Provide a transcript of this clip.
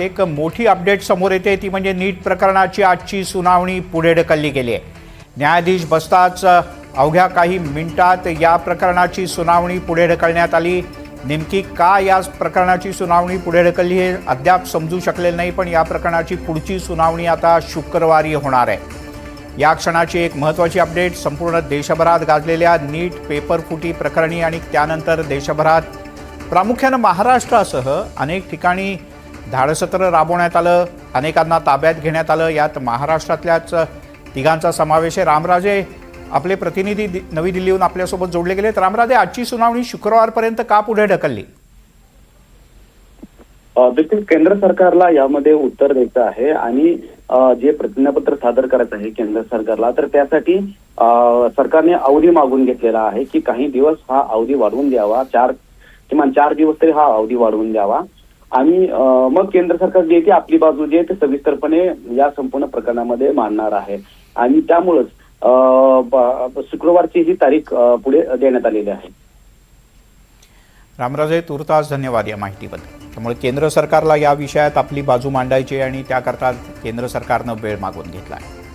एक मोठी अपडेट समोर येते ती म्हणजे नीट प्रकरणाची आजची सुनावणी पुढे ढकलली गेली आहे। न्यायाधीश बसताच अवघ्या काही मिनिटात या प्रकरणाची सुनावणी पुढे ढकलण्यात आली। नेमकी का या प्रकरणाची सुनावणी पुढे ढकलली हे अद्याप समजू शकलेलं नाही, पण या प्रकरणाची पुढची सुनावणी आता शुक्रवारी होणार आहे। या क्षणाची एक महत्त्वाची अपडेट, संपूर्ण देशभरात गाजलेल्या नीट पेपर फुटी प्रकरणी आणि त्यानंतर देशभरात प्रामुख्याने महाराष्ट्रासह अनेक ठिकाणी धाडसत्र राबवण्यात आलं, अनेकांना ताब्यात घेण्यात आलं। यात महाराष्ट्रातल्याच तिघांचा समावेश आहे। रामराजे आपले प्रतिनिधी नवी दिल्लीहून आपल्यासोबत जोडले गेलेत। रामराजे, आजची सुनावणी शुक्रवारपर्यंत का पुढे ढकलली? बिलकुल केंद्र सरकारला यामध्ये उत्तर द्यायचं आहे आणि जे प्रतिज्ञापत्र सादर करायचं आहे केंद्र सरकारला, तर त्यासाठी सरकारने अवधी मागून घेतलेला आहे की काही दिवस हा अवधी वाढवून द्यावा, किमान 4 दिवस तरी हा अवधी वाढवून द्यावा। आणि मग केंद्र सरकार जे ते आपली बाजू जे ते सविस्तरपणे या संपूर्ण प्रकरणामध्ये मांडणार आहे आणि त्यामुळेच शुक्रवारची ही तारीख पुढे देण्यात आलेली आहे। रामराजे, तुर्तास धन्यवाद या माहितीबद्दल। त्यामुळे केंद्र सरकारला या विषयात आपली बाजू मांडायची आणि त्याकरता केंद्र सरकारनं वेळ मागून घेतला आहे।